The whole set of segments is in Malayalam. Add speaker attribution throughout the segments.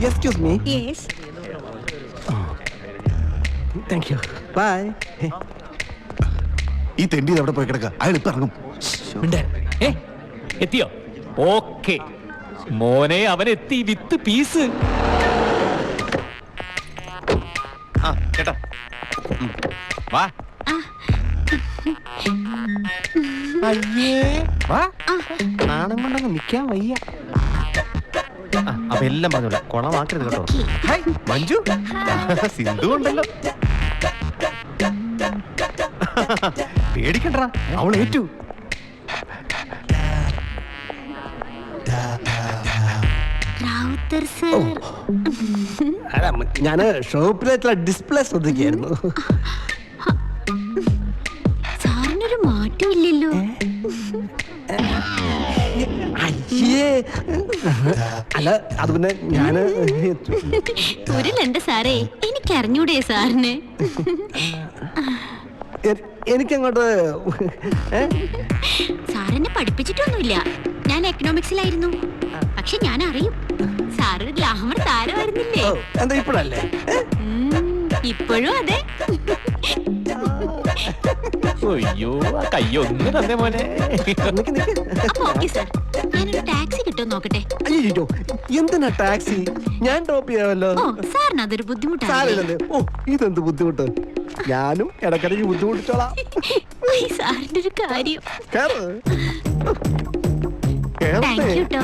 Speaker 1: Excuse me.
Speaker 2: Yes.
Speaker 1: Thank you. Bye.
Speaker 3: ഈ തെണ്ടി അവിടെ പോയി കിടക്കുക. അയാൾ ഇപ്പൊ ഇറങ്ങും.
Speaker 4: എത്തിയോ? ഓക്കെ മോനെ, അവൻ എത്തി വിത്ത് പീസ്.
Speaker 3: ചേട്ടാ വാ.
Speaker 1: അയ്യേ വാ. നാണം കൊണ്ടങ്ങ് നിക്കാൻ വയ്യ.
Speaker 3: അപ്പൊ എല്ലാം പറഞ്ഞോളാം, കൊളമാക്കരുത് കേട്ടോ.
Speaker 1: ഹായ് മഞ്ജു.
Speaker 3: സിന്ധു ഉണ്ടല്ലോ. പേടിക്കണ്ട, അവൾ ഏറ്റു.
Speaker 1: ഞാന് ഷോപ്പിലേക്കുള്ള ഡിസ്പ്ലേ ശ്രദ്ധിക്കായിരുന്നു.
Speaker 2: സാറിനൊരു മാറ്റമില്ലല്ലോ.
Speaker 1: അയ്യേ അല്ല, അത് പിന്നെ ഞാന്
Speaker 2: ഉരുളണ്ട സാറേ, എനിക്കറിഞ്ഞൂടെ സാറിന്?
Speaker 1: എനിക്കങ്ങോട്ട്
Speaker 2: സാറിനെ പഠിപ്പിച്ചിട്ടൊന്നുമില്ല. ഞാൻ എക്കണോമിക്സിലായിരുന്നു. പക്ഷെ ഞാൻ അറിയും, സാറ് ഗ്ലാമർ താരമായിരുന്നില്ലേ?
Speaker 1: എന്താ ഇപ്പോഴല്ലേ?
Speaker 2: ഇപ്പോഴും അതെ.
Speaker 4: അയ്യോ, ആ കയ്യൊന്ന് തന്നെ മോനെ.
Speaker 2: ഓക്കെ സാർ, ഞാനൊരു ടാക്സി കിട്ടുമോ നോക്കട്ടെ.
Speaker 1: അയ്യോ, എന്തിനാ ടാക്സി? ഞാൻ ഡ്രോപ്പ് ചെയ്യാമല്ലോ.
Speaker 2: ഓ, സാറിന് അതൊരു ബുദ്ധിമുട്ടാണ്.
Speaker 1: സാറില്ലല്ലേ? ഓ, ഇതെന്ത് ബുദ്ധിമുട്ട്? ഞാനും ഇടയ്ക്കിടയ്ക്ക് ബുദ്ധിമുട്ടിച്ചോളാം.
Speaker 2: സാറിന്റെ ഒരു കാര്യം.
Speaker 1: കേറട്ടെ.
Speaker 2: താങ്ക് യു ട്ടോ.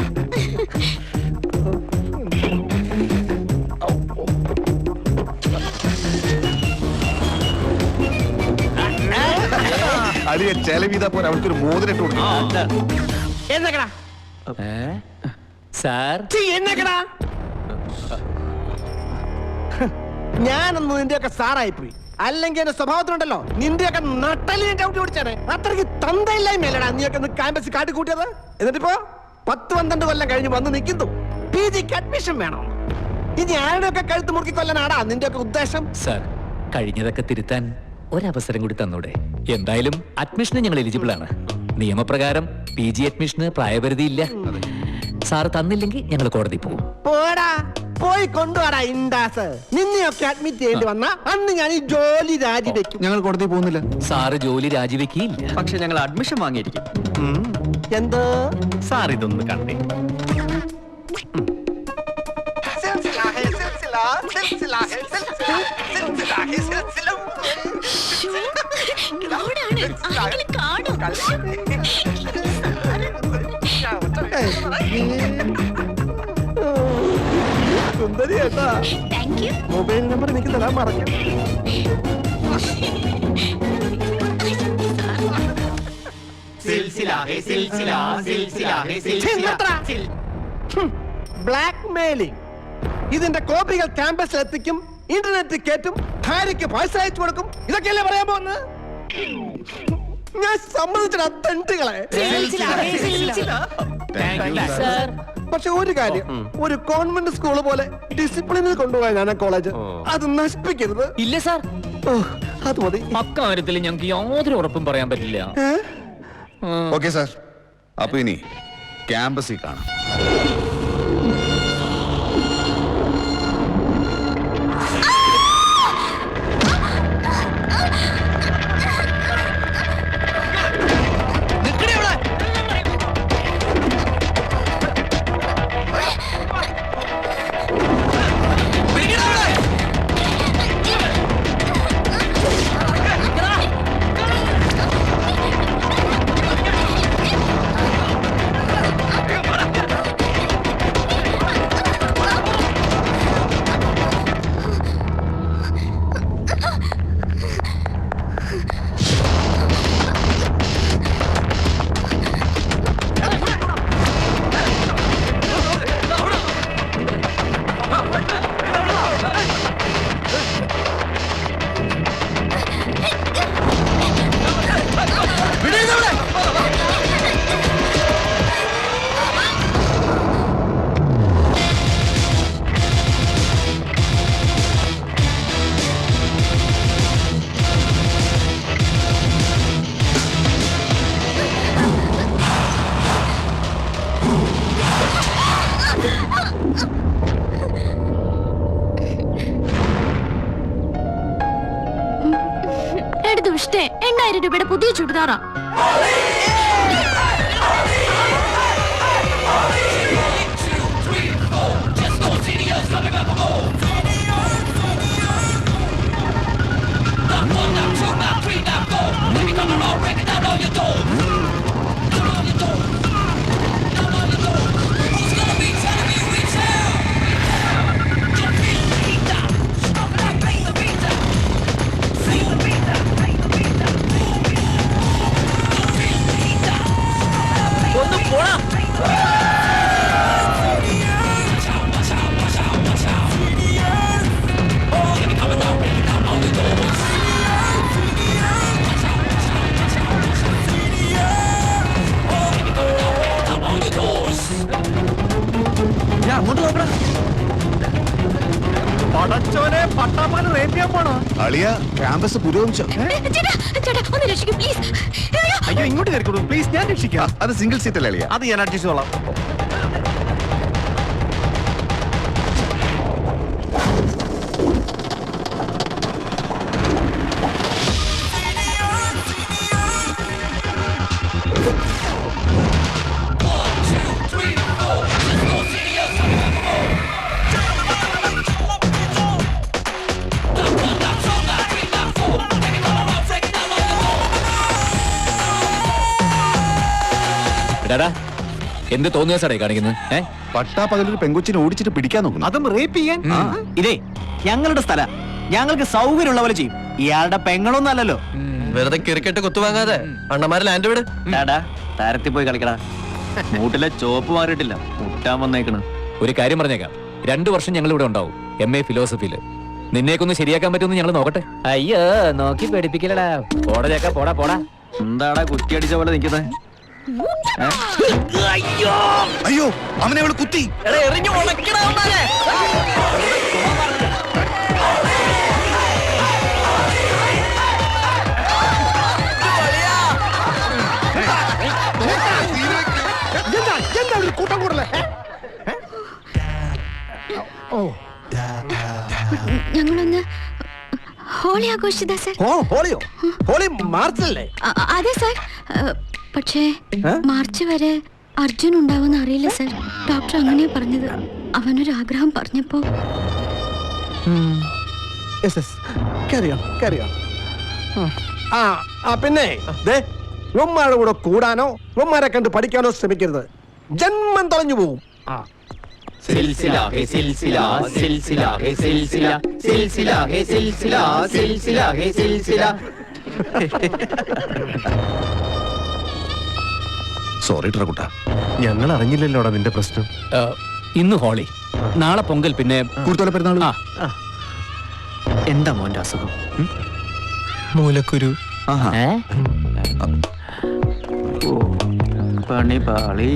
Speaker 3: അടിയ ചെലവീതാ പോലെ അവൾക്കൊരു മോതിരിട്ട് കൊടുക്കും.
Speaker 1: എന്നക്കടാ
Speaker 4: സാർ,
Speaker 1: എന്നക്കടാ ഞാനൊന്ന് നിന്റെയൊക്കെ സാറായിപ്പോയി. അല്ലെങ്കിൽ എന്റെ സ്വഭാവത്തിനുണ്ടല്ലോ നിന്റെയൊക്കെ നട്ടലിനെ ചവിട്ടി പിടിച്ചാണ്. അത്രയ്ക്ക് തന്തയില്ലായ്മല്ലടാ നീയൊക്കെ ക്യാമ്പസ് കാട്ടിക്കൂട്ടിയത്. എന്നിട്ടിപ്പോ 10-12 കൊല്ലം കഴിഞ്ഞ് വന്ന് നിൽക്കുന്നു. PGക്ക് അഡ്മിഷൻ വേണം. ഇനി ആരുടെയൊക്കെ കഴുത്ത് മുറുക്കി കൊല്ലാനാടാ നിന്റെയൊക്കെ ഉദ്ദേശം?
Speaker 4: സാർ, കഴിഞ്ഞതൊക്കെ തിരുത്താൻ ഒരവസരം കൂടി തന്നൂടെ? എന്തായാലും അഡ്മിഷന് ഞങ്ങൾ എലിജിബിൾ ആണ്. നിയമപ്രകാരം PG അഡ്മിഷന് പ്രായപരിധിയില്ല. സാർ തന്നില്ലെങ്കിൽ ഞങ്ങൾ കോടതി പോകും.
Speaker 1: പോടാ, പോയി കൊണ്ടുപോടാ ഇൻഡാസ്. നിന്നെയൊക്കെ അഡ്മിറ്റ് ചെയ്യേണ്ടി വന്ന അന്ന് ഞാൻ ഈ ജോലി രാജിവെക്കും.
Speaker 3: ഞങ്ങൾ കോടതി പോകുന്നില്ല.
Speaker 4: സാറ് ജോലി രാജിവെക്കില്ല.
Speaker 5: പക്ഷെ ഞങ്ങൾ അഡ്മിഷൻ വാങ്ങിയിരിക്കും.
Speaker 1: എന്തോ
Speaker 5: സാർ ഇതൊന്ന് കണ്ടേ.
Speaker 1: സുന്ദരി കേട്ടാ. മൊബൈൽ നമ്പർ എനിക്ക് തരാൻ പറഞ്ഞു. Black mailing. ഇതിന്റെ കോപ്പികൾ ക്യാമ്പസിൽ എത്തിക്കും, ഇന്റർനെറ്റിൽ കയറ്റും, ഭാര്യയ്ക്ക് പൈസ അയച്ചു കൊടുക്കും. ഇതൊക്കെയല്ലേ പറയാൻ പോകുന്നത്? ഞാൻ സമ്മതിച്ചിടാ തെണ്ടുകളെ. പക്ഷെ ഒരു കാര്യം, ഒരു കോൺവെന്റ് സ്കൂള് പോലെ ഡിസിപ്ലിനിൽ കൊണ്ടുപോകാൻ ഞാൻ കോളേജ് അത് നശിപ്പിക്കരുത്.
Speaker 4: ഇല്ല സാർ,
Speaker 1: അത് മതി.
Speaker 4: അക്കാര്യത്തിൽ ഞങ്ങൾക്ക് യാതൊരു ഉറപ്പും പറയാൻ പറ്റില്ല.
Speaker 3: ഓക്കെ സാർ, അപ്പൊ ഇനി ക്യാമ്പസിൽ കാണാം.
Speaker 2: കഷ്ടേ 8000 രൂപയുടെ പുതിയ ചുടിദാറാ.
Speaker 3: അളിയ ക്യാമ്പസ് പുരോഗമിച്ചോ?
Speaker 2: ചേട്ടാ ഒന്ന് രക്ഷിക്കൂ പ്ലീസ്.
Speaker 5: അയ്യോ ഇങ്ങോട്ട് കയറിക്കോളൂ പ്ലീസ്, ഞാൻ രക്ഷിക്കാം.
Speaker 3: അത് സിംഗിൾ സീറ്റ് അല്ലേ അളിയ?
Speaker 5: അത് ഞാൻ അഡ്ജസ്റ്റ് ചെയ്തോളാം.
Speaker 4: എടാ എന്ത് തോന്നിയ സാറേ കാണിക്കുന്നത്?
Speaker 3: പട്ടാ പകലൊരു പെങ്കൊച്ചിനെ ഓടിച്ചിട്ട് പിടിക്കാൻ നോക്കുന്നു.
Speaker 5: അതും റേപ്പ് ചെയ്യാൻ. ഇതേ ഞങ്ങളുടെ സ്ഥല, ഞങ്ങൾക്ക് സൗകര്യമുള്ള പോലെ ചെയ്യും. ഇയാളുടെ പെങ്ങളൊന്നും അല്ലല്ലോ.
Speaker 6: വെറുതെ ക്രിക്കറ്റ് കുത്തുവാങ്ങാതെ അണ്ണമാരെ ലാൻഡ് വിട്.
Speaker 5: താരത്തിൽ പോയി കളിക്കടാ. മൂട്ടിലെ ചോപ്പ് മാറിയിട്ടില്ല, മുട്ടാൻ വന്നേക്കണ്.
Speaker 4: ഒരു കാര്യം പറഞ്ഞേക്കാം, 2 വർഷം ഞങ്ങൾ ഇവിടെ ഉണ്ടാവും. MA ഫിലോസഫിയില് നിന്നേക്കൊന്ന് ശരിയാക്കാൻ പറ്റുമെന്ന് ഞങ്ങൾ നോക്കട്ടെ. അയ്യോ നോക്കി പേടിപ്പിക്കലടാ. പോടാ ചേക്കാ, പോടാ പോടാ.
Speaker 5: എന്താടാ കുറ്റി അടിച്ച പോലെ നിൽക്കുന്നത്?
Speaker 3: അയ്യോ അവനെ അവള് കുത്തി.
Speaker 1: എന്താ ഒരു കൂട്ടം കൂടലേ?
Speaker 2: ഞങ്ങളൊന്ന് ഹോളി ആഘോഷിച്ചതാ സർ.
Speaker 1: ഹോളിയോ? ഹോളി മാർച്ചിലല്ലേ?
Speaker 2: അതെ സർ. പക്ഷേ മാർച്ച് വരെ അർജുൻ ഉണ്ടാവുമെന്ന് അറിയില്ല സർ. ഡോക്ടർ അങ്ങനെയാ പറഞ്ഞത്. അവനൊരു ആഗ്രഹം പറഞ്ഞപ്പോ
Speaker 1: പിന്നെ ഉമ്മാരുടെ കൂടെ കൂടാനോ ഉമ്മാരെ കണ്ട് പഠിക്കാനോ ശ്രമിക്കരുത്. ജന്മം തൊലഞ്ഞു പോവും.
Speaker 5: സിൽസില ഹേ സിൽസില, സിൽസില ഹേ സിൽസില, സിൽസില ഹേ സിൽസില, സിൽസില ഹേ സിൽസില.
Speaker 3: സോറി ട്രകുട്ട,
Speaker 6: ഞങ്ങൾ അറിഞ്ഞില്ലല്ലോടാ നിന്റെ പ്രശ്നം.
Speaker 4: ഇന്ന് ഹോളി, നാളെ പൊങ്കൽ, പിന്നെ
Speaker 3: കൂടുതൽ പെരുന്നാൾ.
Speaker 5: എന്താ മോന്റെ അസുഖം?
Speaker 6: മൂലക്കുരു.
Speaker 5: പണി പാളി.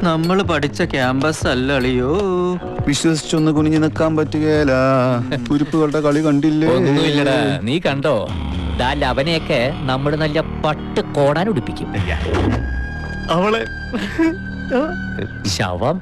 Speaker 5: നമ്മള് പഠിച്ച ക്യാമ്പസ് അല്ലളിയോ.
Speaker 3: വിശ്വസിച്ചൊന്ന് കുനിഞ്ഞു നിൽക്കാൻ പറ്റുകയില്ല. കുരുപ്പുകളുടെ കളി കണ്ടില്ലേ?
Speaker 4: ഒന്നുമില്ലടാ, നീ കണ്ടോ? അവനെയൊക്കെ നമ്മൾ നല്ല പട്ട് കോടാൻ ഉടുപ്പിക്കും.
Speaker 6: അവളെ
Speaker 4: ശവം